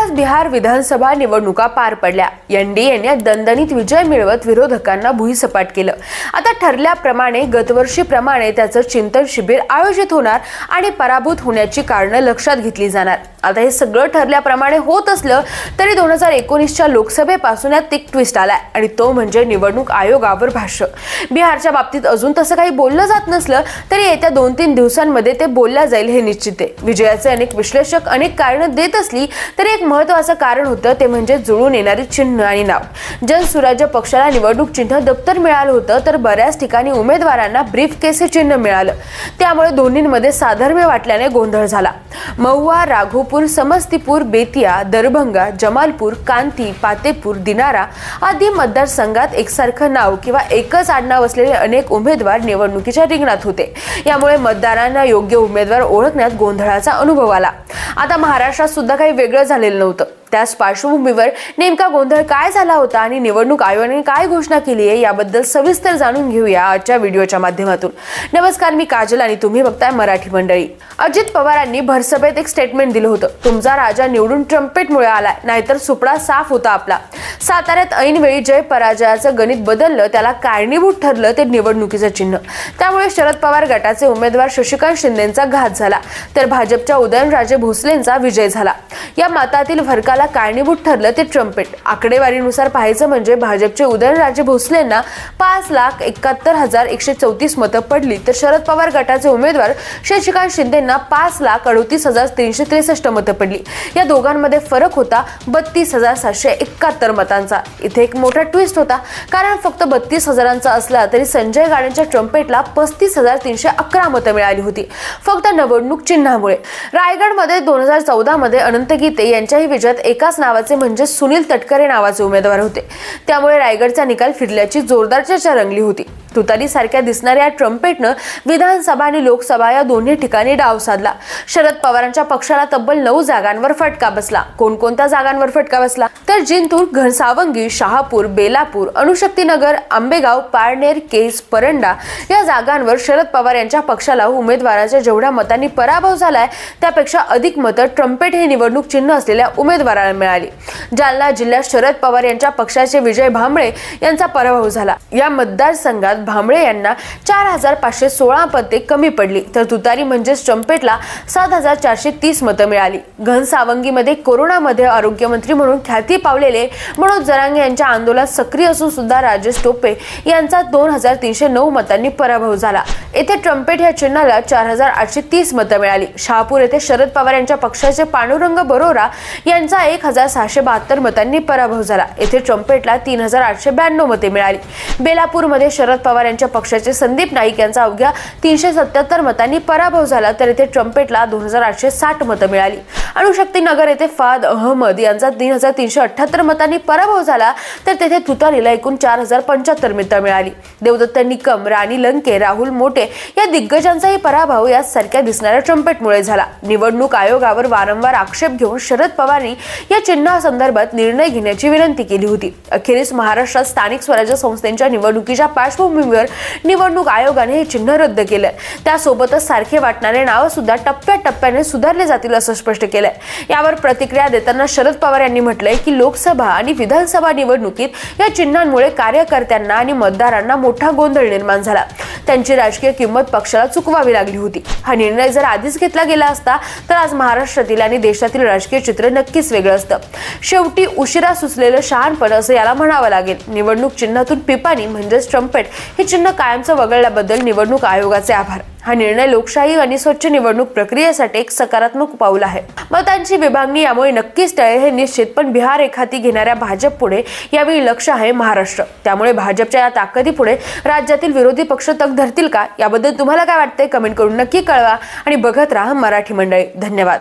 नुकत्याच बिहार विधानसभा निवडणुका पार पडल्या। एनडीए ने दणदणीत विजय मिळवत विरोधकांना भुईसपाट केलं। आता ठरल्याप्रमाणे गतवर्षीप्रमाणे त्याचं चिंतन शिबिर आयोजित होणार आणि पराभूत होण्याची कारणं लक्षात घेतली जाणार। आता हे सगळं ठरल्याप्रमाणे होत असलं तरी 2019च्या लोकसभेपासून यात एक ट्विस्ट आलाय आणि तो म्हणजे निवडणूक आयोगावर भाष्य। बिहारच्या बाबतीत अजून तसं काही बोललं जात नसलं तरी येत्या 2-3 दिवसांमध्ये ते बोललं जाईल हे निश्चित आहे। विजयाचे अनेक विश्लेषक अनेक कारणं देत असली तरी एक महत्त्वाचं कारण होतं ते म्हणजे जुळून येणारी चिन्ह आणि नाव। जनसुराज्य पक्षाला निवडणूक चिन्ह दप्तर मिळालं होतं तर बऱ्याच ठिकाणी उमेदवारांना ब्रीफकेस हे चिन्ह मिळालं। त्यामुळे दोन्हींमध्ये साधर्म्य वाटल्याने गोंधळ झाला। महुआ, राघोपुर, समस्तीपुर, बेतिया, दरभंगा, जमालपूर, कांती, पातेपूर, दिनारा आदी मतदारसंघात एकसारखं नाव किंवा एकच आडनाव असलेले अनेक उमेदवार निवडणुकीच्या रिंगणात होते। यामुळे मतदारांना योग्य उमेदवार ओळखण्यात गोंधळाचा अनुभव आला। आता महाराष्ट्रात सुद्धा काही वेगळं झालेलं नव्हतं। त्याच पार्श्वभूमीवर नेमका गोंधळ काय झाला होता आणि निवडणूक आयोगाने काय घोषणा केली आहे याबद्दल सविस्तर जाणून घेऊया आजच्या व्हिडिओच्या माध्यमातून। नमस्कार, मी काजल आणि तुम्ही बघताय मराठी मंडळी। अजित पवारांनी भरसभेत एक स्टेटमेंट दिलं होतं, तुमचा राजा निवडून ट्रम्पेटमुळे आलाय, नाहीतर सुपडा साफ होता आपला। साताऱ्यात ऐनवेळी जय पराजयाचं गणित बदललं, त्याला कारणीभूत ठरलं ते निवडणुकीचं चिन्ह। त्यामुळे शरद पवार गटाचे उमेदवार शशिकांत शिंदेंचा घात झाला तर भाजपच्या उदयनराजे भोसलेंचा विजय झाला। या मतातील फरकाला कारणीभूत ठरलं ते ट्रम्पेट। आकडेवारीनुसार पाहायचं म्हणजे भाजपचे उदयनराजे भोसलेंना 5,71,134 मतं पडली तर शरद पवार गटाचे उमेदवार शशिकांत शिंदेंना 5,38,363 मतं पडली। या दोघांमध्ये फरक होता 32,771 मतांचा। इथे एक मोठा ट्विस्ट होता, कारण फक्त 32,000चा असला तरी संजय गाडेंच्या ट्रम्पेटला 35,311 मतं मिळाली होती, फक्त निवडणूक चिन्हामुळे। रायगडमध्ये 2014 मध्ये अनंत गीते यांच्याही विजयात एकाच नावाचे म्हणजे सुनील तटकरे नावाचे उमेदवार होते। त्यामुळे रायगडचा निकाल फिरल्याची जोरदार चर्चा रंगली होती। तुतारी सारख्या दिसणाऱ्या ट्रम्पेटनं विधानसभा आणि लोकसभा या दोन्ही ठिकाणी डाव साधला। शरद पवारांच्या पक्षाला तब्बल 9 जागांवर फटका बसला। कोणकोणत्या जागांवर फटका बसला तर जिंतूर, घनसावंगी, शहापूर, बेलापूर, अणुशक्तीनगर, आंबेगाव, पारनेर, केज, परंडा या जागांवर शरद पवार यांच्या पक्षाला उमेदवाराच्या जेवढ्या मतांनी पराभव झालाय त्यापेक्षा अधिक मतं ट्रम्पेट हे निवडणूक चिन्ह असलेल्या उमेदवाराला मिळाली। जालना जिल्ह्यात शरद पवार यांच्या पक्षाचे विजय भांबळे यांचा पराभव झाला। या मतदारसंघात भांबळे यांना 4,516 मते कमी पडली तर तुतारी म्हणजेच ट्रम्पेटला 7,430 मतं मिळाली। घनसावंगीमध्ये कोरोनामध्ये आरोग्यमंत्री म्हणून ख्याती पावलेले मनोज जरांगे यांच्या आंदोलनात सक्रिय असून सुद्धा राजेश टोपे यांचा 2,309 मतांनी पराभव झाला। येथे ट्रम्पेट या चिन्हाला 4,830 मतं मिळाली। शहापूर येथे शरद पवार यांच्या पक्षाचे पांडुरंग बरोरा यांचा 1,672 मतांनी पराभव झाला। येथे ट्रम्पेटला 3,892 मते मिळाली। बेलापूरमध्ये शरद पवार यांच्या पक्षाचे संदीप नाईक यांचा अवघ्या 377 मतांनी पराभव झाला तर येथे ट्रम्पेटला 2,860 मतं मिळाली। अणुशक्तीनगर येथे फाद अहमद यांचा 3,378 मतांनी पराभव झाला तर तेथे तुतारीला एकूण 4,075 मतं मिळाली। देवदत्त निकम, राणी लंके, राहुल मोटे या दिग्गजांचाही पराभव यासारख्या दिसणाऱ्या ट्रम्पेटमुळे झाला। निवडणूक आयोगावर वारंवार आक्षेप घेऊन शरद पवारांनी या चिन्हासंदर्भात निर्णय घेण्याची विनंती केली होती। अखेरीस महाराष्ट्रात स्थानिक स्वराज्य संस्थांच्या निवडणुकीच्या पार्श्वभूमीवर निवडणूक आयोगाने हे चिन्ह रद्द केलंय। त्यासोबतच सारखे वाटणारे नाव सुद्धा टप्प्याटप्प्याने सुधारले जातील असं स्पष्ट केलंय। यावर प्रतिक्रिया देताना शरद पवार यांनी म्हटलंय की लोकसभा आणि विधानसभा निवडणुकीत या चिन्हांमुळे कार्यकर्त्यांना आणि मतदारांना मोठा गोंधळ निर्माण झाला। त्यांची राजकीय किंमत पक्षाला चुकवावी लागली होती। हा निर्णय जर आधीच घेतला गेला असता तर आज महाराष्ट्रातील आणि देशातील राजकीय चित्र नक्कीच वेगळं असतं। शेवटी उशिरा सुचलेलं शहाणपण असं याला म्हणावं लागेल। निवडणूक चिन्हातून पिपाणी म्हणजेच ट्रम्पेट हे चिन्ह कायमचं वगळल्याबद्दल निवडणूक आयोगाचे आभार। हा निर्णय लोकशाही आणि स्वच्छ निवडणूक प्रक्रियेसाठी एक सकारात्मक पाऊल आहे। मतांची विभागणी यामुळे नक्कीच टळेल हे निश्चित, पण बिहार एखादी घेणाऱ्या भाजप पुढे यावेळी लक्ष आहे महाराष्ट्र। त्यामुळे भाजपच्या या ताकदीपुढे राज्यातील विरोधी पक्ष तग धरतील का याबद्दल तुम्हाला काय वाटतंय कमेंट करून नक्की कळवा आणि बघत राहा मराठी मंडळी। धन्यवाद।